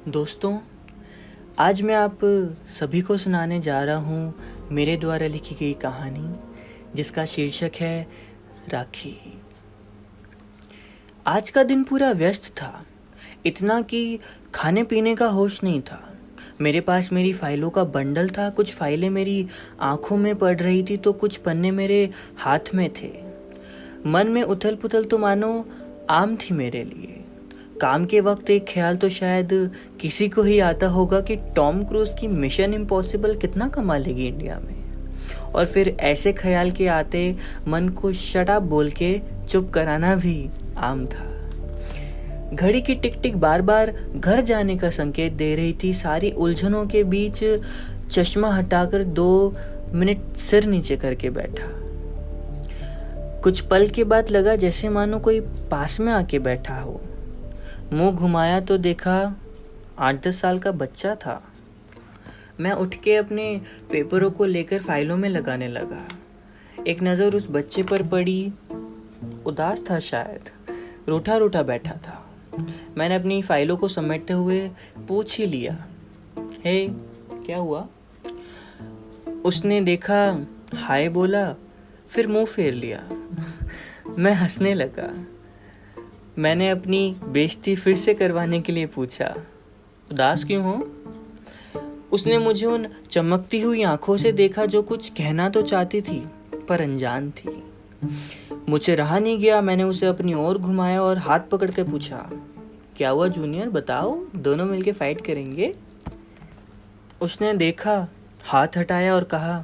दोस्तों, आज मैं आप सभी को सुनाने जा रहा हूँ मेरे द्वारा लिखी गई कहानी, जिसका शीर्षक है राखी। आज का दिन पूरा व्यस्त था, इतना कि खाने पीने का होश नहीं था। मेरे पास मेरी फाइलों का बंडल था। कुछ फाइलें मेरी आंखों में पड़ रही थी तो कुछ पन्ने मेरे हाथ में थे। मन में उथल पुथल तो मानो आम थी मेरे लिए। काम के वक्त एक ख्याल तो शायद किसी को ही आता होगा कि टॉम क्रूज की मिशन इम्पॉसिबल कितना कमा लेगी इंडिया में। और फिर ऐसे ख्याल के आते मन को शट अप बोल के चुप कराना भी आम था। घड़ी की टिक टिक बार बार घर जाने का संकेत दे रही थी। सारी उलझनों के बीच चश्मा हटाकर 2 मिनट सिर नीचे करके बैठा। कुछ पल के बाद लगा जैसे मानो कोई पास में आके बैठा हो। मुंह घुमाया तो देखा 8-10 साल का बच्चा था। मैं उठ के अपने पेपरों को लेकर फाइलों में लगाने लगा। एक नज़र उस बच्चे पर पड़ी। उदास था शायद, रूठा रूठा बैठा था। मैंने अपनी फाइलों को समेटते हुए पूछ ही लिया, हे क्या हुआ? उसने देखा, हाय बोला, फिर मुंह फेर लिया। मैं हंसने लगा। मैंने अपनी बेइज्जती फिर से करवाने के लिए पूछा, उदास क्यों हो? उसने मुझे उन चमकती हुई आंखों से देखा जो कुछ कहना तो चाहती थी पर अनजान थी। मुझे रहा नहीं गया। मैंने उसे अपनी ओर घुमाया और हाथ पकड़ के पूछा, क्या हुआ जूनियर, बताओ, दोनों मिलके फाइट करेंगे? उसने देखा, हाथ हटाया और कहा,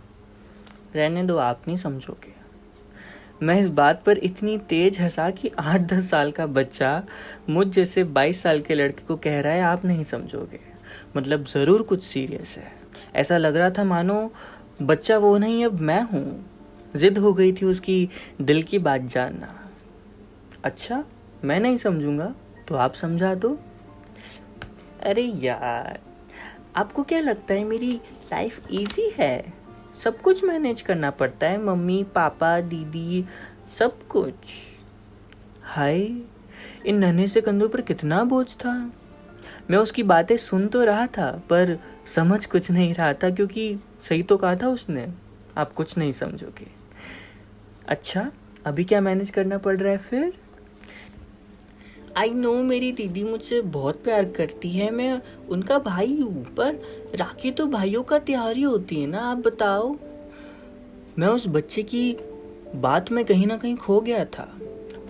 रहने दो, आप नहीं समझोगे। मैं इस बात पर इतनी तेज हंसा कि 8-10 साल का बच्चा मुझ जैसे 22 साल के लड़के को कह रहा है आप नहीं समझोगे, मतलब ज़रूर कुछ सीरियस है। ऐसा लग रहा था मानो बच्चा वो नहीं अब मैं हूँ। जिद हो गई थी उसकी दिल की बात जानना। अच्छा, मैं नहीं समझूंगा तो आप समझा दो। अरे यार, आपको क्या लगता है मेरी लाइफ इजी है? सब कुछ मैनेज करना पड़ता है, मम्मी पापा दीदी सब कुछ। हाय, इन नन्हे से कंधों पर कितना बोझ था। मैं उसकी बातें सुन तो रहा था पर समझ कुछ नहीं रहा था, क्योंकि सही तो कहा था उसने, आप कुछ नहीं समझोगे। अच्छा, अभी क्या मैनेज करना पड़ रहा है फिर? आई नो मेरी दीदी मुझसे बहुत प्यार करती है, मैं उनका भाई हूँ, पर राखी तो भाइयों का त्योहार ही होती है ना, आप बताओ। मैं उस बच्चे की बात में कहीं ना कहीं खो गया था।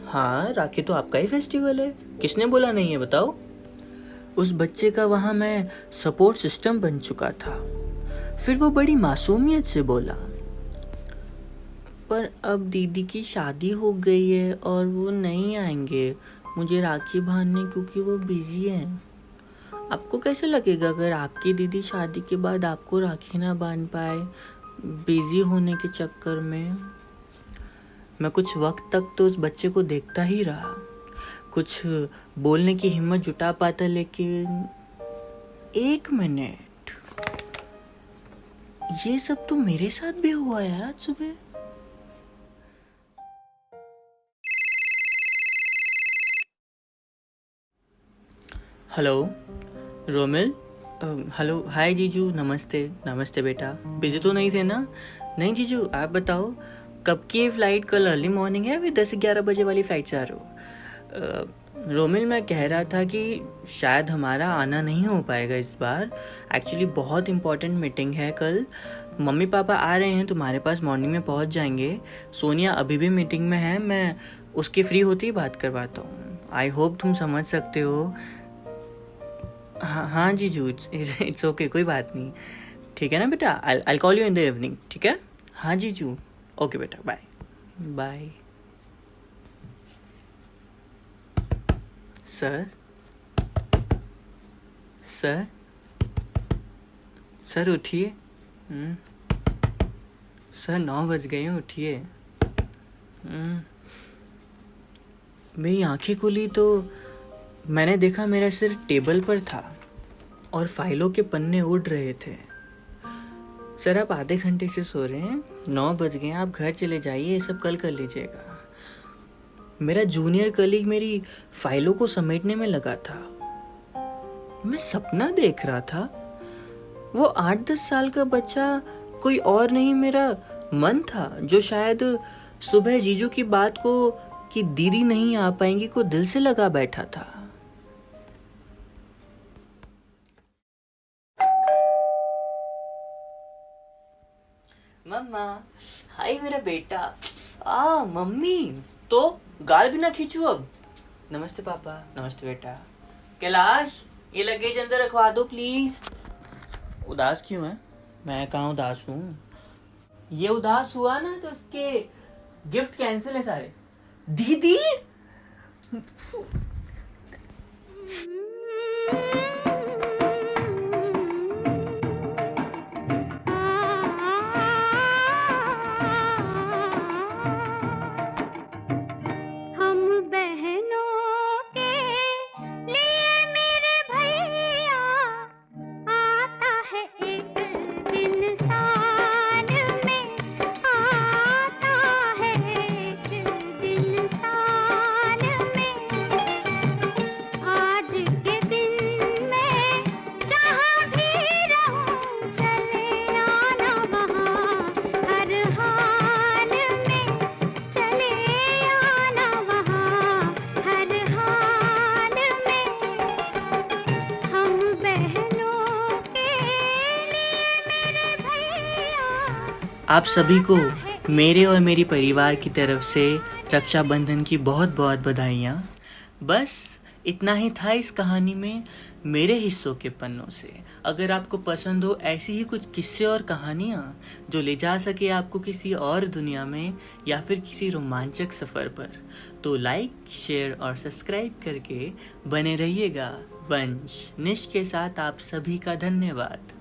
हाँ, राखी तो आपका ही फेस्टिवल है, किसने बोला नहीं है, बताओ। उस बच्चे का वहाँ मैं सपोर्ट सिस्टम बन चुका था। फिर वो बड़ी मासूमियत से बोला, पर अब दीदी की शादी हो गई है और वो नहीं आएंगे मुझे राखी बांधने, क्योंकि वो बिजी हैं। आपको कैसे लगेगा अगर आपकी दीदी शादी के बाद आपको राखी ना बांध पाए बिजी होने के चक्कर में? मैं कुछ वक्त तक तो उस बच्चे को देखता ही रहा, कुछ बोलने की हिम्मत जुटा पाता, लेकिन 1 मिनट, ये सब तो मेरे साथ भी हुआ यार आज सुबह। हेलो रोमिल। हेलो, हाय जीजू, नमस्ते। नमस्ते बेटा, बिजी तो नहीं थे ना? नहीं जीजू, आप बताओ कब की फ़्लाइट? कल अर्ली मॉर्निंग है, अभी 10-11 बजे वाली फ़्लाइट से आ रहे हो? रोमिल, मैं कह रहा था कि शायद हमारा आना नहीं हो पाएगा इस बार। एक्चुअली बहुत इम्पोर्टेंट मीटिंग है कल। मम्मी पापा आ रहे हैं तुम्हारे पास, मॉर्निंग में पहुंच जाएंगे। सोनिया अभी भी मीटिंग में है, मैं उसकी फ्री होती ही बात करवाता हूँ। आई होप तुम समझ सकते हो। हाँ हाँ जीजू, इट्स ओके, कोई बात नहीं। ठीक है ना बेटा, I call you in the evening, ठीक है? हाँ जीजू, ओके बेटा, bye bye. Sir sir sir उठिए। सर 9 बज गए हैं, उठिए। मेरी आंखें खुली तो मैंने देखा मेरा सिर टेबल पर था और फाइलों के पन्ने उड़ रहे थे। सर आप आधे घंटे से सो रहे हैं, 9 बज गए हैं, आप घर चले जाइए, ये सब कल कर लीजिएगा। मेरा जूनियर कलीग मेरी फाइलों को समेटने में लगा था। मैं सपना देख रहा था। वो 8-10 साल का बच्चा कोई और नहीं, मेरा मन था, जो शायद सुबह जीजू की बात को कि दीदी नहीं आ पाएंगी को दिल से लगा बैठा था। मम्मा, हाय मेरा बेटा। मम्मी, तो गाल भी ना खींचू अब। नमस्ते पापा। नमस्ते बेटा। कैलाश, ये लगेज अंदर रखवा दो प्लीज। उदास क्यों है? मैं कहाँ उदास हूँ? ये उदास हुआ ना तो उसके गिफ्ट कैंसिल है सारे। दीदी, हम बहनों के लिए मेरे भैया आता है एक दिन साल में, आता है एक दिन साल में। आज के दिन मैं जहाँ भी रहूँ चले आना वहाँ, हर हाल में चले आना वहाँ, हर हाल में। हम बहनों के लिए मेरे भैया आप सभी को आता है मेरे और मेरी परिवार की तरफ से रक्षाबंधन की बहुत बहुत बधाइयाँ। बस इतना ही था इस कहानी में मेरे हिस्सों के पन्नों से। अगर आपको पसंद हो ऐसी ही कुछ किस्से और कहानियाँ जो ले जा सके आपको किसी और दुनिया में या फिर किसी रोमांचक सफ़र पर, तो लाइक, शेयर और सब्सक्राइब करके बने रहिएगा। वंश निश के साथ आप सभी का धन्यवाद।